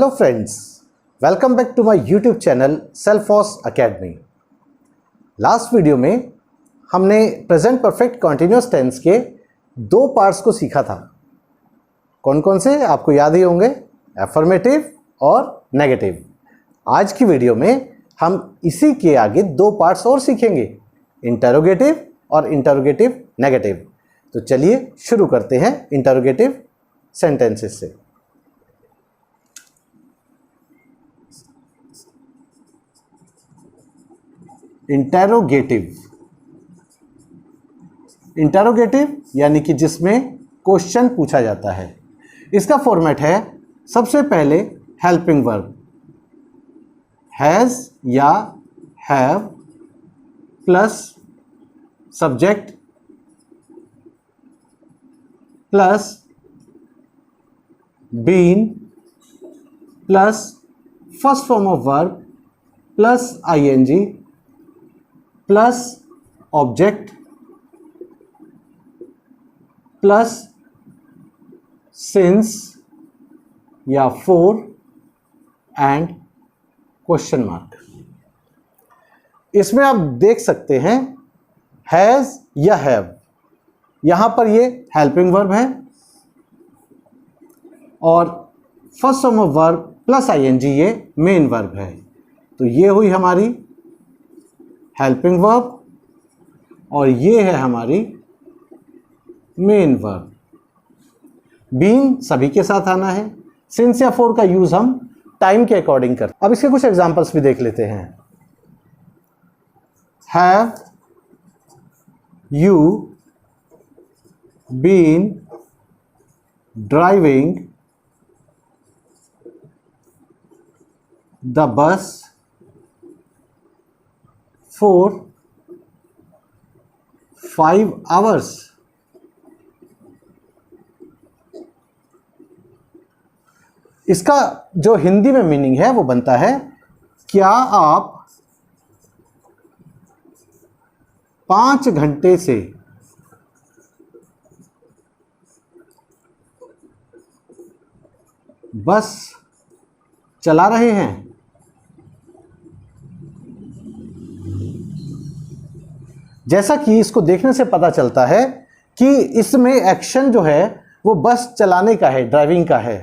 Hello friends, welcome back to my YouTube channel सेल्फॉस academy. Last video में हमने present perfect continuous tense के दो पार्ट्स को सीखा था। कौन कौन से आपको याद ही होंगे, एफर्मेटिव और नेगेटिव। आज की वीडियो में हम इसी के आगे दो पार्ट्स और सीखेंगे, इंटरोगेटिव और इंटरोगेटिव नेगेटिव। तो चलिए शुरू करते हैं इंटरोगेटिव सेंटेंसेस से। इंटरोगेटिव यानी कि जिसमें क्वेश्चन पूछा जाता है। इसका फॉर्मेट है, सबसे पहले हेल्पिंग वर्ब हैज़ या have plus subject plus been plus first form of verb plus ING plus object plus since या फॉर एंड क्वेश्चन मार्क। इसमें आप देख सकते हैं हैज़ या हैव, यहां पर ये हेल्पिंग वर्ब है और first form of verb plus ING ये मेन वर्ब है। तो ये हुई हमारी हेल्पिंग वर्ब और ये है हमारी मेन वर्ब। बीन सभी के साथ आना है। सिंस या फॉर का यूज हम टाइम के अकॉर्डिंग करते हैं। अब इसके कुछ एग्जांपल्स भी देख लेते हैं। Have you been driving the bus for 5 hours? इसका जो हिंदी में मीनिंग है वो बनता है, क्या आप 5 घंटे से बस चला रहे हैं? जैसा कि इसको देखने से पता चलता है कि इसमें एक्शन जो है वो बस चलाने का है, ड्राइविंग का है।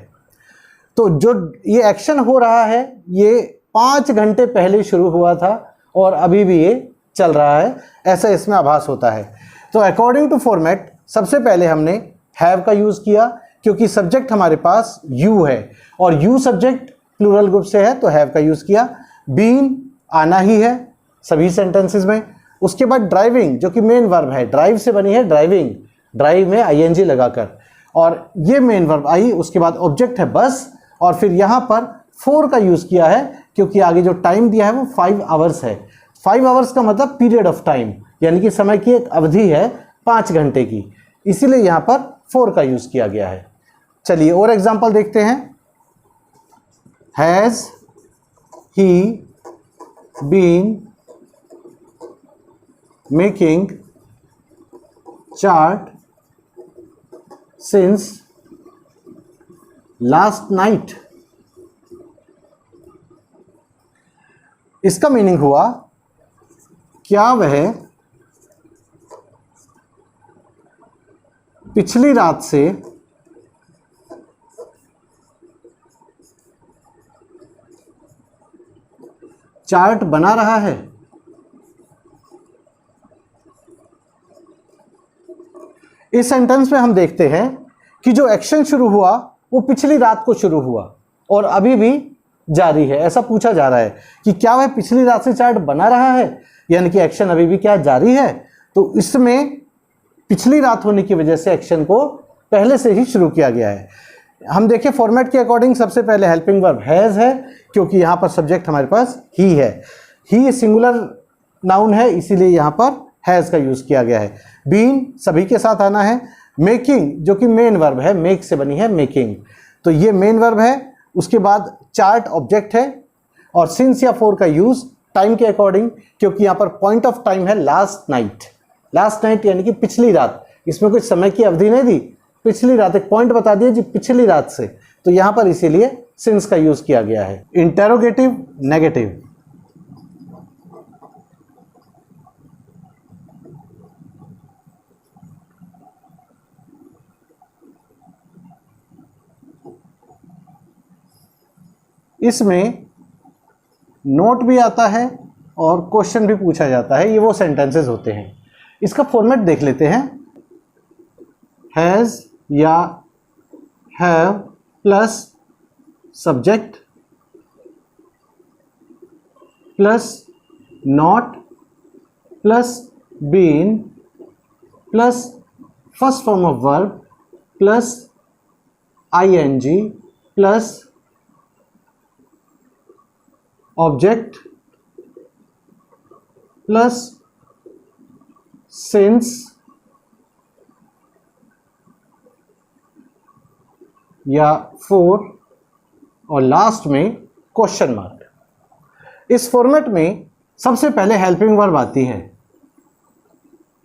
तो जो ये एक्शन हो रहा है ये 5 घंटे पहले शुरू हुआ था और अभी भी ये चल रहा है, ऐसा इसमें आभास होता है। तो अकॉर्डिंग टू फॉर्मेट सबसे पहले हमने हैव का यूज़ किया क्योंकि सब्जेक्ट हमारे पास यू है और यू सब्जेक्ट प्लूरल ग्रुप से है तो हैव का यूज़ किया। बीन आना ही है सभी सेंटेंसेस में। उसके बाद ड्राइविंग जो कि मेन वर्ब है, ड्राइव से बनी है ड्राइविंग, ड्राइव में आईएनजी लगाकर, और ये मेन वर्ब आई। उसके बाद ऑब्जेक्ट है बस और फिर यहाँ पर फॉर का यूज़ किया है क्योंकि आगे जो टाइम दिया है वो 5 आवर्स है। 5 आवर्स का मतलब पीरियड ऑफ टाइम, यानी कि समय की एक अवधि है 5 घंटे की, इसीलिए यहाँ पर फॉर का यूज़ किया गया है। चलिए और एग्जाम्पल देखते हैं। Has he been making chart since last night? इसका मीनिंग हुआ, क्या वह पिछली रात से चार्ट बना रहा है? इस सेंटेंस में हम देखते हैं कि जो एक्शन शुरू हुआ वो पिछली रात को शुरू हुआ और अभी भी जारी है। ऐसा पूछा जा रहा है कि क्या वह पिछली रात से चार्ट बना रहा है, यानी कि एक्शन अभी भी क्या जारी है। तो इसमें पिछली रात होने की वजह से एक्शन को पहले से ही शुरू किया गया है। हम देखें फॉर्मेट के अकॉर्डिंग सबसे पहले हेल्पिंग वर्ब हैज़ है क्योंकि यहाँ पर सब्जेक्ट हमारे पास ही है। ही सिंगुलर नाउन है इसीलिए यहाँ पर हैज़ का यूज़ किया गया है। बीन सभी के साथ आना है। मेकिंग जो कि मेन वर्ब है, मेक से बनी है मेकिंग, तो ये मेन वर्ब है। उसके बाद चार्ट ऑब्जेक्ट है और सिंस या फॉर का यूज़ टाइम के अकॉर्डिंग, क्योंकि यहाँ पर पॉइंट ऑफ टाइम है लास्ट नाइट। लास्ट नाइट यानी कि पिछली रात, इसमें कोई समय की अवधि नहीं दी, पिछली रात एक पॉइंट बता दिया जी पिछली रात से, तो यहां पर इसीलिए सिंस का यूज किया गया है। इंटेरोगेटिव नेगेटिव, इसमें नोट भी आता है और क्वेश्चन भी पूछा जाता है, ये वो सेंटेंसेस होते हैं। इसका फॉर्मेट देख लेते हैं। हैज़ या have plus subject plus not plus been plus first form of verb plus ING plus object plus since या फॉर और लास्ट में क्वेश्चन मार्क। इस फॉर्मेट में सबसे पहले हेल्पिंग वर्ब आती है,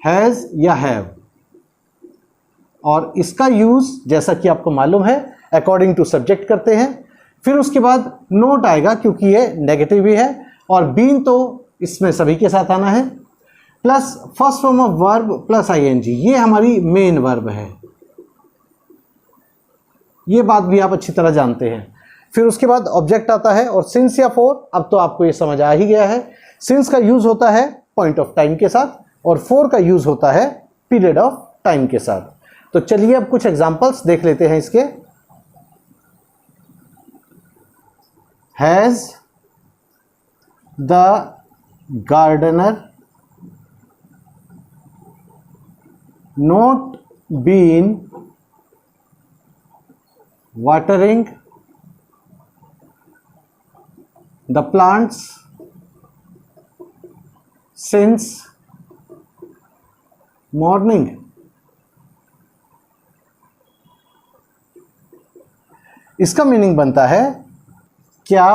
हैज या हैव, और इसका यूज जैसा कि आपको मालूम है अकॉर्डिंग टू सब्जेक्ट करते हैं। फिर उसके बाद नोट आएगा क्योंकि ये नेगेटिव भी है, और बीन तो इसमें सभी के साथ आना है, plus first form of verb plus ING, ये हमारी मेन वर्ब है। ये बात भी आप अच्छी तरह जानते हैं। फिर उसके बाद ऑब्जेक्ट आता है और सिंस या फॉर, अब तो आपको ये समझ आ ही गया है। सिंस का यूज होता है पॉइंट ऑफ टाइम के साथ और फॉर का यूज होता है पीरियड ऑफ टाइम के साथ। तो चलिए अब कुछ एग्जांपल्स देख लेते हैं इसके। Has the gardener not been watering the plants since morning? इसका मीनिंग बनता है, क्या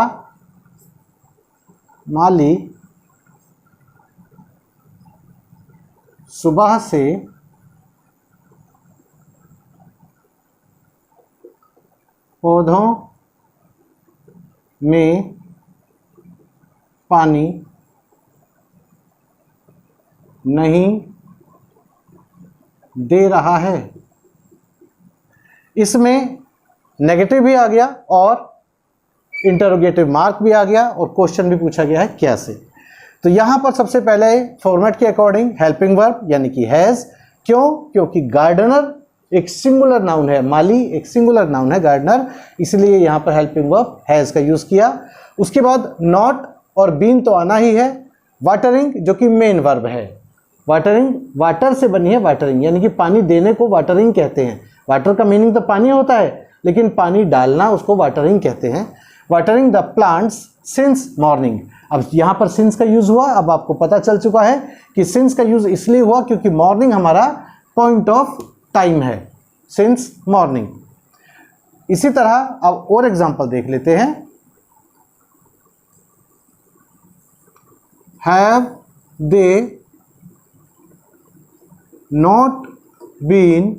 माली सुबह से पौधों में पानी नहीं दे रहा है? इसमें नेगेटिव भी आ गया और इंटरोगेटिव मार्क भी आ गया और क्वेश्चन भी पूछा गया है क्या से। तो यहाँ पर सबसे पहले फॉर्मेट के अकॉर्डिंग हेल्पिंग वर्ब यानी कि हैज़। क्यों? क्योंकि गार्डनर एक सिंगुलर नाउन है, माली एक सिंगुलर नाउन है गार्डनर, इसलिए यहाँ पर हेल्पिंग वर्ब हैज़ का यूज़ किया। उसके बाद नॉट और बीन तो आना ही है। वाटरिंग जो कि मेन वर्ब है, वाटरिंग वाटर से बनी है, वाटरिंग यानी कि पानी देने को वाटरिंग कहते हैं। वाटर का मीनिंग तो पानी होता है, लेकिन पानी डालना उसको वाटरिंग कहते हैं। Watering the plants since morning. अब यहाँ पर सिंस का यूज़ हुआ, अब आपको पता चल चुका है कि सिंस का यूज़ इसलिए हुआ क्योंकि मॉर्निंग हमारा पॉइंट ऑफ टाइम है, सिंस मॉर्निंग। इसी तरह अब और एग्जांपल देख लेते हैं। Have they not been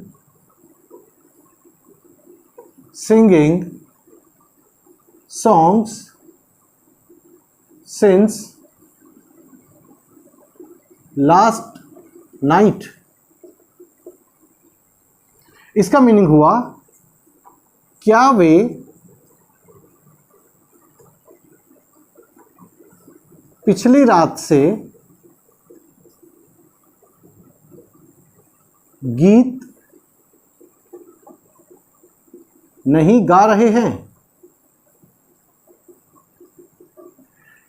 singing songs since last night? इसका मीनिंग हुआ, क्या वे पिछली रात से गीत नहीं गा रहे हैं?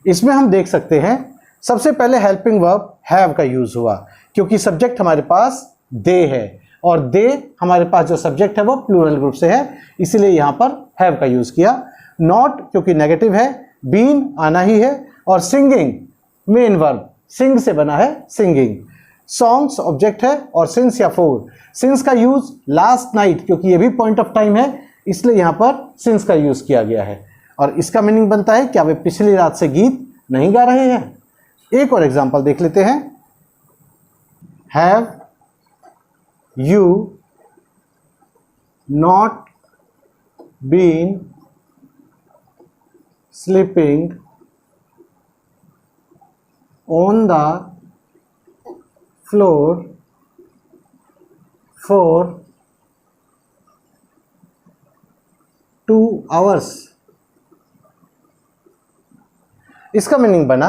इसमें हम देख सकते हैं सबसे पहले हेल्पिंग वर्ब हैव का यूज हुआ क्योंकि सब्जेक्ट हमारे पास दे है और दे हमारे पास जो सब्जेक्ट है वो प्लूरल ग्रुप से है, इसीलिए यहां पर हैव का यूज किया। नॉट क्योंकि नेगेटिव है, बीन आना ही है, और सिंगिंग मेन वर्ब सिंग से बना है सिंगिंग। सॉन्ग्स ऑब्जेक्ट है और सिंस या फोर। सिंस का यूज लास्ट नाइट क्योंकि ये भी पॉइंट ऑफ टाइम है, इसलिए यहां पर सिंस का यूज किया गया है। और इसका मीनिंग बनता है क्या वे पिछली रात से गीत नहीं गा रहे हैं? एक और एग्जांपल देख लेते हैं। Have you not been sleeping on the floor for 2 hours। इसका मीनिंग बना,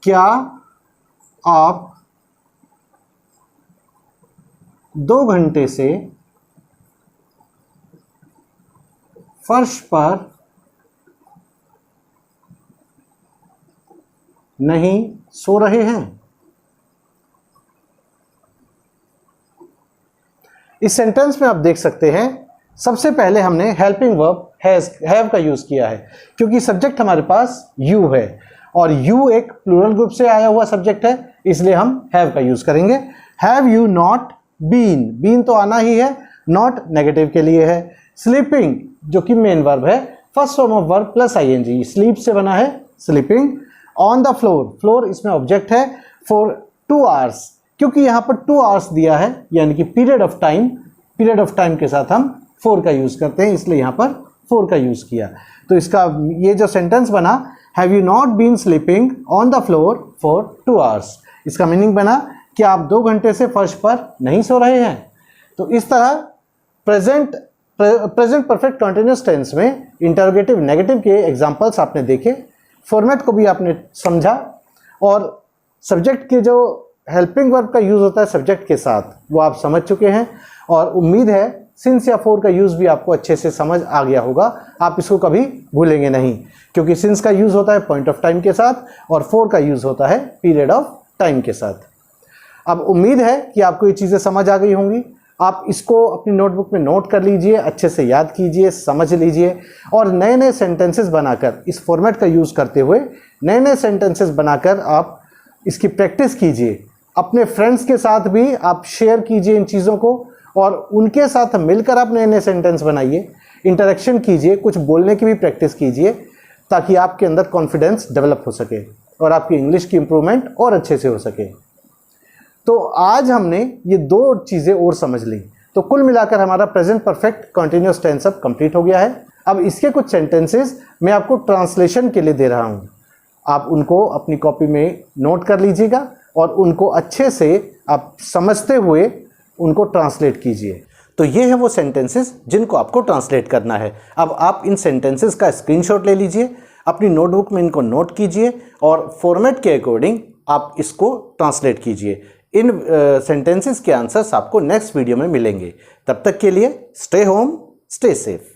क्या आप 2 घंटे से फर्श पर नहीं सो रहे हैं। इस सेंटेंस में आप देख सकते हैं, सबसे पहले हमने हेल्पिंग वर्ब हैव का यूज किया है, क्योंकि सब्जेक्ट हमारे पास यू है और यू एक प्लूरल ग्रुप से आया हुआ सब्जेक्ट है, इसलिए हम हैव का यूज करेंगे। Have you not been, been तो आना ही है, नॉट नेगेटिव के लिए है। स्लीपिंग जो कि मेन वर्ब है, first form of verb plus ING, sleep से बना है sleeping. On the floor, floor इसमें ऑब्जेक्ट है। फॉर 2 आवर्स, क्योंकि यहाँ पर 2 आवर्स दिया है, यानी कि period of time, period of time के साथ हम फॉर का यूज करते हैं, इसलिए यहाँ पर फॉर का यूज किया। तो इसका ये जो सेंटेंस बना, have you not been sleeping on the floor for 2 hours, इसका मीनिंग बना कि आप 2 घंटे से फर्श पर नहीं सो रहे हैं। तो इस तरह प्रेजेंट परफेक्ट कंटिन्यूअस टेंस में इंटरोगेटिव नेगेटिव के एग्जांपल्स आपने देखे, फॉर्मेट को भी आपने समझा, और सब्जेक्ट के जो हेल्पिंग वर्ब का यूज़ होता है सब्जेक्ट के साथ वो आप समझ चुके हैं। और उम्मीद है सिंस या फॉर का यूज़ भी आपको अच्छे से समझ आ गया होगा, आप इसको कभी भूलेंगे नहीं, क्योंकि सिंस का यूज़ होता है पॉइंट ऑफ टाइम के साथ और फॉर का यूज़ होता है पीरियड ऑफ टाइम के साथ। अब उम्मीद है कि आपको ये चीज़ें समझ आ गई होंगी। आप इसको अपनी नोटबुक में नोट कर लीजिए, अच्छे से याद कीजिए, समझ लीजिए, और नए नए सेंटेंसेस बनाकर इस फॉर्मेट का यूज़ करते हुए नए नए सेंटेंसेस बनाकर आप इसकी प्रैक्टिस कीजिए। अपने फ्रेंड्स के साथ भी आप शेयर कीजिए इन चीज़ों को, और उनके साथ मिलकर आप नए नए सेंटेंस बनाइए, इंटरेक्शन कीजिए, कुछ बोलने की भी प्रैक्टिस कीजिए, ताकि आपके अंदर कॉन्फिडेंस डेवलप हो सके और आपकी इंग्लिश की इम्प्रूवमेंट और अच्छे से हो सके। तो आज हमने ये 2 चीज़ें और समझ ली, तो कुल मिलाकर हमारा प्रेजेंट परफेक्ट कंटिन्यूअस टेंस अब कंप्लीट हो गया है। अब इसके कुछ सेंटेंसेस मैं आपको ट्रांसलेशन के लिए दे रहा हूँ, आप उनको अपनी कॉपी में नोट कर लीजिएगा और उनको अच्छे से आप समझते हुए उनको ट्रांसलेट कीजिए। तो ये है वो सेंटेंसेस जिनको आपको ट्रांसलेट करना है। अब आप इन सेंटेंसेस का स्क्रीनशॉट ले लीजिए, अपनी नोटबुक में इनको नोट कीजिए और फॉर्मेट के अकॉर्डिंग आप इसको ट्रांसलेट कीजिए। इन सेंटेंसेस के आंसर्स आपको नेक्स्ट वीडियो में मिलेंगे। तब तक के लिए स्टे होम, स्टे सेफ।